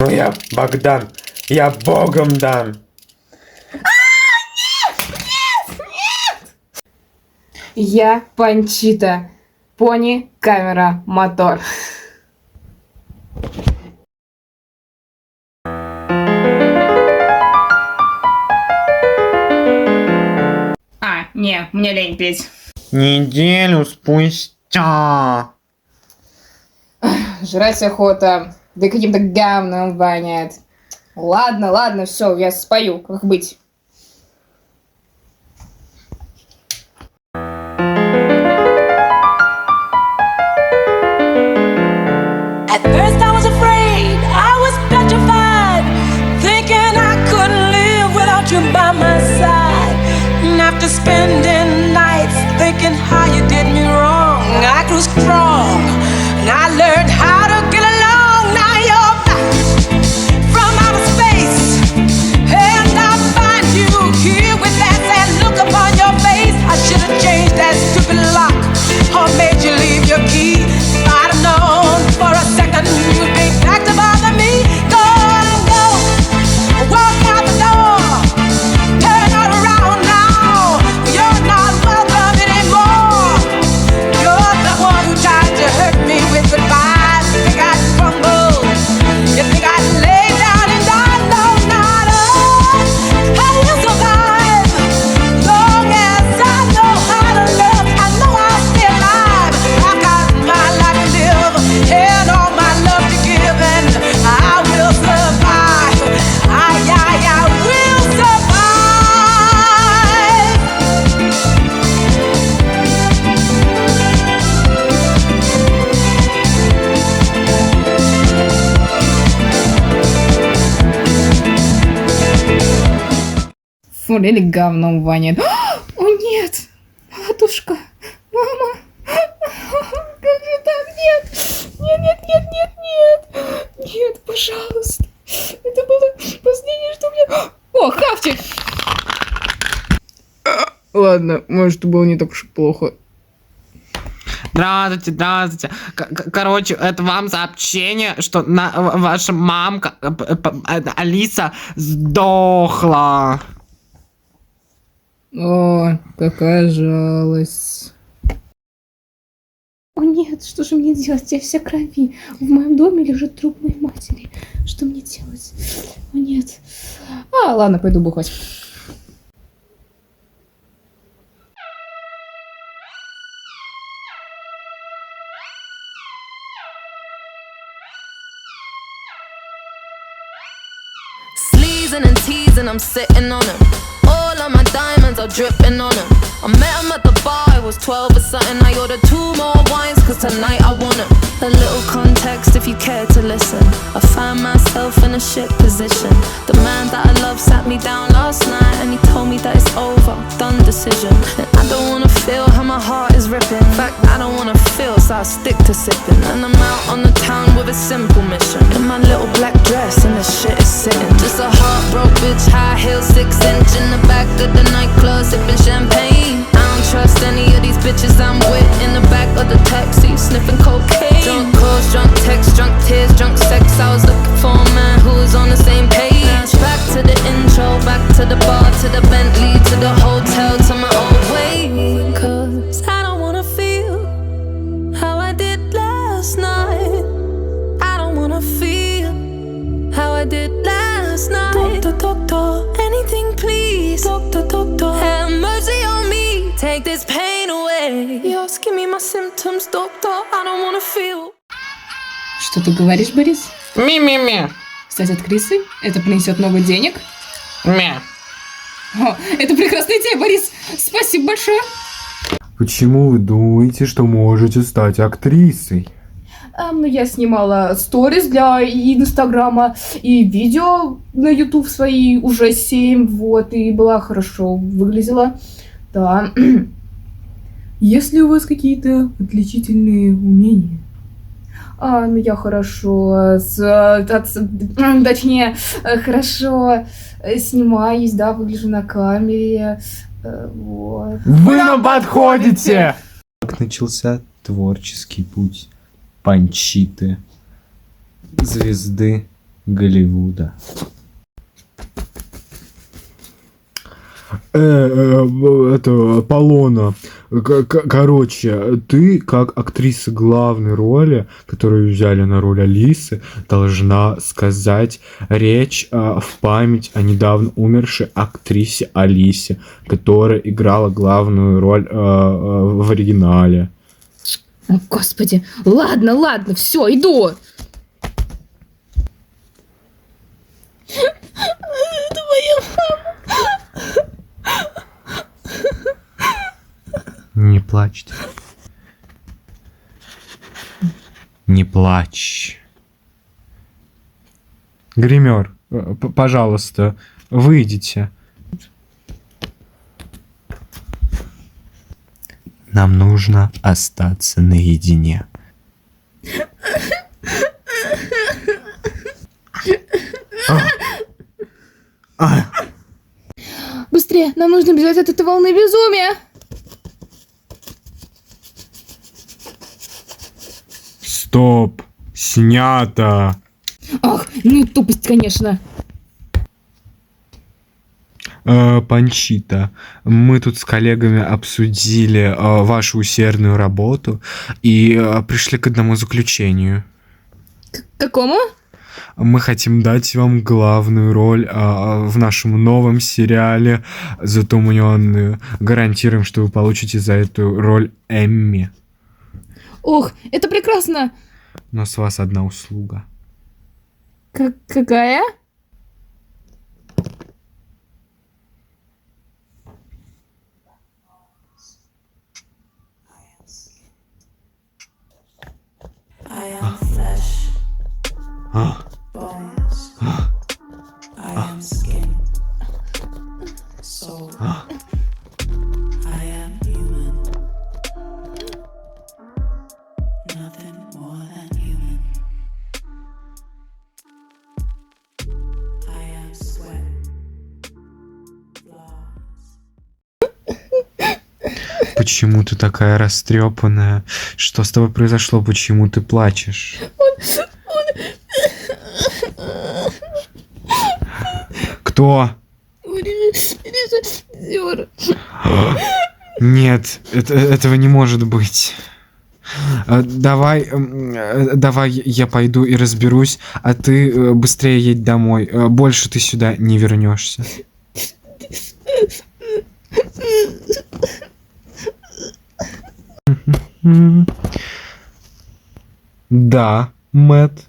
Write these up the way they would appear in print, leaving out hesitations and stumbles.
Ну я Богдан, я богом дан. Я Панчита. Пони, камера, мотор. Не, мне лень петь. Неделю спустя. Жрать охота. Да каким-то говном воняет. Ладно, все, я спою, как быть. At first I was afraid, I was petrified, thinking I couldn't live without you by my side. And after spending nights thinking how you did me wrong, I grew strong and I learned how to get along. Now you're back from outer space, and I find you here with that sad look upon your face. I should have changed that stupid lock or made you leave your key. If I'd have known for a second you'd be back to bother me. Go and go, walk out the door, turn around now. You're not welcome anymore. You're the one who tried to hurt me with goodbyes. You think I'd crumble? You think I'd lay down and die? No, not us. I will survive long as I know how to love. I know I'll stay alive. I got my life to live and all my love to give, and I will survive. I will survive. Фу, или говном воняет. О, нет! Матушка! Мама! Как же так? Нет! Нет, пожалуйста! Это было последнее, что мне... О, хавчик! Ладно, может, было не так уж и плохо. Здравствуйте. Короче, это вам сообщение, что ваша мамка Алиса сдохла. О, какая жалость. О нет, что же мне делать? Я вся крови. В моем доме лежит труп моей матери. Что мне делать? О нет. Ладно, пойду бухать. Sleazing and teasing, I'm sitting on him. All of my diamonds are dripping on him. I met him at the bar, I was 12 or something. I ordered 2 more wines, cause tonight I want him. A little context if you care to listen. I found myself in a shit position. The man that I love sat me down last night and he told me that it's over, done decision. And I don't wanna feel how my heart is ripping. In fact, I don't wanna feel, so I stick to sipping. And I'm out on the town with a simple mission. In my little black dress and the shit is sitting. Just a heartbroken bitch, high heel 6-inch in the back of the nightclub sipping champagne. I don't trust any of these bitches I'm with. In the back of the taxi sniffing cocaine. Drunk calls, drunk texts, drunk tears, drunk sex. I was looking for a man who was on the same page. Back to the intro, back to the bar, to the Bentley, to the hotel, to my old way. Cause I don't wanna feel how I did last night. I don't wanna feel how I did last night. Doctor, anything please. Doctor, have mercy on me. Take this pain away. Just give me my symptoms, doctor. I don't wanna feel. Что ты говоришь, Борис? Ми-ми-ми. Стать актрисой? Это принесет много денег? Мя. О, это прекрасная идея, Борис! Спасибо большое! Почему вы думаете, что можете стать актрисой? Ну, я снимала сторис для Инстаграма и видео на YouTube свои уже 7, вот, и была хорошо выглядела. Да. Есть ли у вас какие-то отличительные умения? Ну я хорошо, точнее, хорошо снимаюсь, да, выгляжу на камере, вот. Вы нам подходите! Как начался творческий путь Панчиты, звезды Голливуда. Это Полона. Короче, ты как актриса главной роли, которую взяли на роль Алисы, должна сказать речь в память о недавно умершей актрисе Алисе, которая играла главную роль в оригинале. О, господи. Ладно, ладно, все, иду. Это моя мама. Не плачьте. Не плачь. Гример, пожалуйста, выйдите. Нам нужно остаться наедине. Быстрее, нам нужно бежать от этой волны безумия. Стоп! Снято! Ах, ну и тупость, конечно. Панчита, мы тут с коллегами обсудили вашу усердную работу и пришли к одному заключению. Какому? Мы хотим дать вам главную роль в нашем новом сериале «Затуманенные». Гарантируем, что вы получите за эту роль Эмми. Ох, это прекрасно. Но с вас одна услуга. Какая? I am flesh, bones. I am skin, soul. I am human. Nothing more than human. I am sweat, flaws. Почему ты такая растрепанная? Что с тобой произошло? Почему ты плачешь? Кто? Режиссер. Нет, этого не может быть. Давай я пойду и разберусь, а ты быстрее едь домой. Больше ты сюда не вернешься. Да, Мэтт.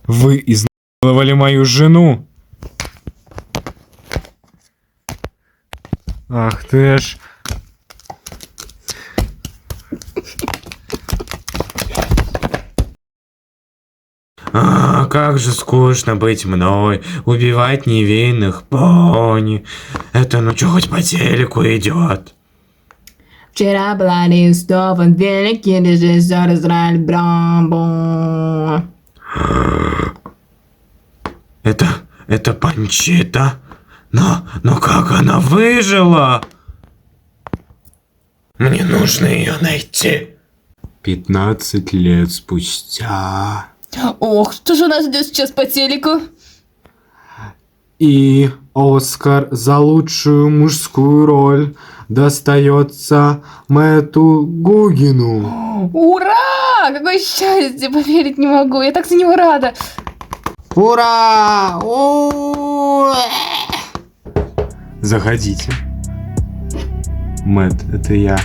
Вы изнасиловали мою жену. Ах ты ж. Как же скучно быть мной, убивать невинных пони. Это ну чё хоть по телеку идет. Вчера была листов, он великий режиссер Израиль Брамбо. Это Панчита? Но как она выжила? Мне нужно ее найти. 15 лет спустя. Ох, что же у нас идет сейчас по телеку? И Оскар за лучшую мужскую роль достается Мэтту Гугину. Ура! Какое счастье! Поверить не могу. Я так за него рада. Ура! Заходите. Мэтт, это я.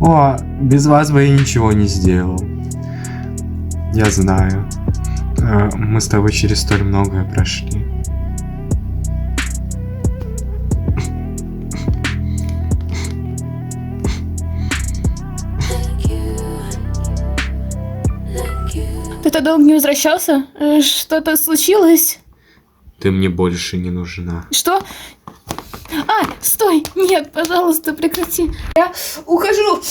О, без вас бы я ничего не сделал. Я знаю. Мы с тобой через столь многое прошли. Ты так долго не возвращался? Что-то случилось? Ты мне больше не нужна. Что? А, стой! Нет, пожалуйста, прекрати. Я ухожу.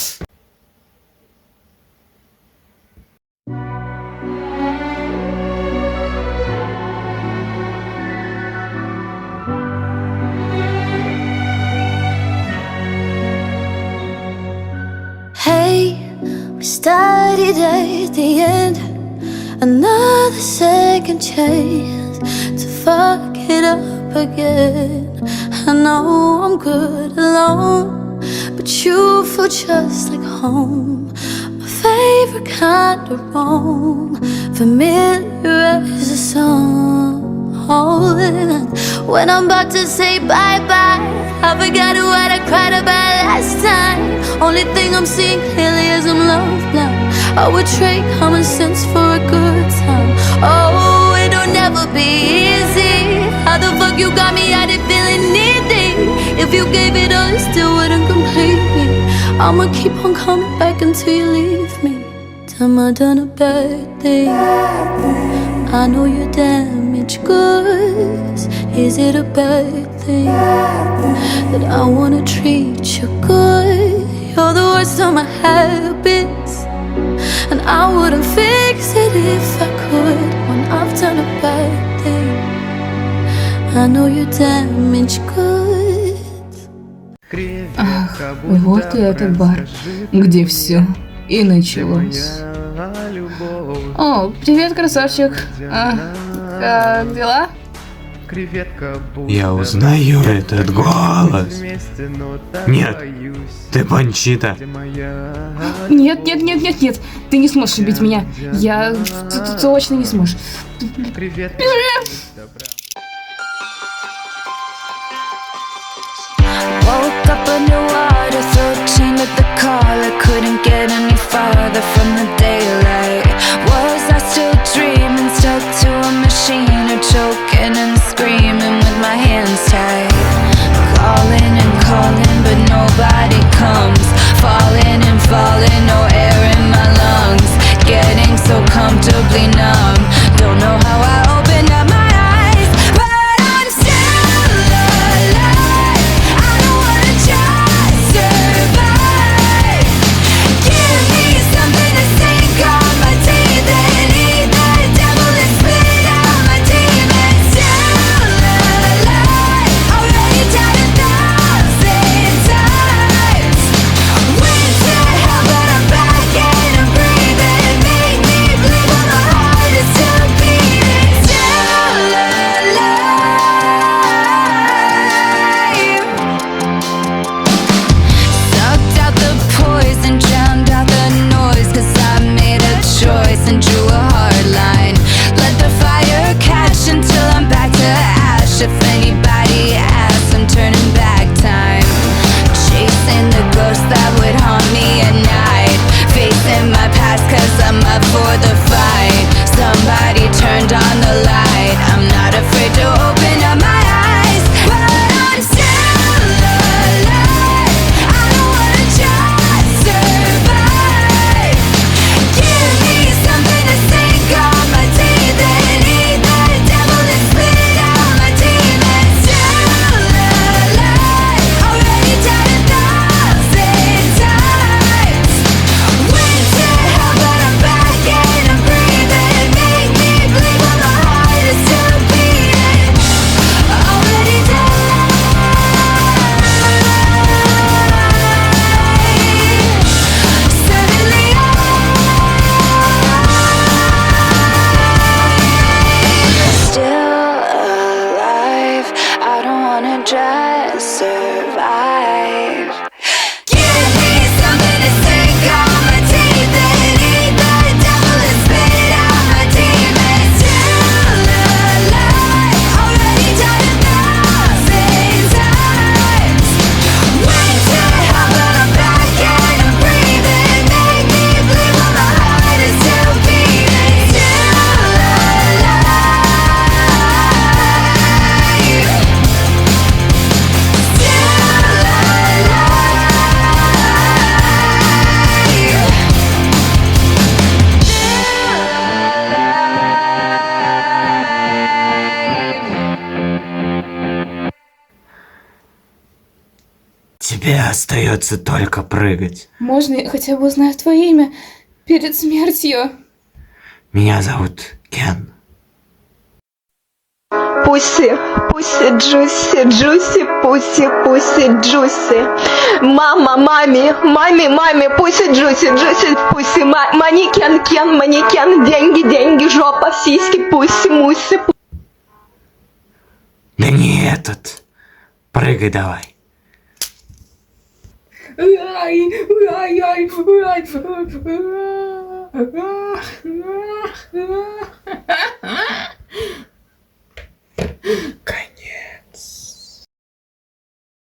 Hey, we started at the end. Another second second chance to fuck it up again. I know I'm good alone, but you feel just like home. My favorite kind of wrong, familiar as a song. When I'm about to say bye-bye, I forgot what I cried about last time. Only thing I'm seeing clearly is I'm love blind. I would trade common sense for a good time. Oh, it'll never be easy. How the fuck you got me out of feeling needy? If you gave it all, it still wouldn't complete me. I'ma keep on coming back until you leave me. Am I done a bad thing? I know you're damaged goods. Is it a bad thing that I wanna treat you good? You're the worst of my habits, and I wouldn't fix it if I could. When I've done a bad thing, I know you're damaged goods. Ах, вот и этот бар, где все и началось. О, привет, красавчик. Как дела? Я узнаю этот голос. Нет, ты Панчита. Нет, ты не сможешь убить меня. Я точно не сможешь. Woke up underwater, throat chained at the collar. Couldn't get any farther from the daylight. Was I still dreaming, stuck to a machine, or choking and screaming with my hands tied? Calling and calling, but nobody comes. Falling and falling, no air in my lungs. Getting so comfortably numb. Don't know how I opened up my eyes, but I'm still alive. I don't wanna just survive. Give me something to sink on my teeth and eat the devil and spit out my demons. Still alive, already died 1,000 times. Went to hell, but I'm back and I'm breathing. Make me believe while my heart is still beating. Still alive. Sucked out the poison, drowned out the noise, 'cause I made a choice and drew a hard line. Let the fire catch until I'm back to ash. If anybody asks, I'm turning back time. Chasing the ghost that would haunt me at night. Facing my past 'cause I'm up for the fight. Somebody turned on the light. I'm not afraid to open up my eyes, but I'm still alive. I don't wanna just survive. Give me something to sink on my teeth and eat the devil and spit out my demons. Still alive, already died 1,000 times. Went to hell, but I'm back and I'm breathing. Make me believe while my heart is still beating. Already died. Suddenly still alive. I don't wanna just survive. Give me something to sink on my teeth and eat the devil and spit out my demons. Still alive, already died 1,000 times. Went to hell, but I'm back and I'm breathing. Make me believe while my heart is still beating. Still alive. Тебе остается только прыгать. Можно я хотя бы узнаю твое имя перед смертью? Меня зовут Кен. Пусси, пуси, джуси, джуси, пуси, пуси, джуси. Мама, маме, пуси, джуси, джуси, пуси. Манекен, кен, манекен, деньги, жопа, сиськи, пуси, муси. Да не этот. Прыгай давай. Ай.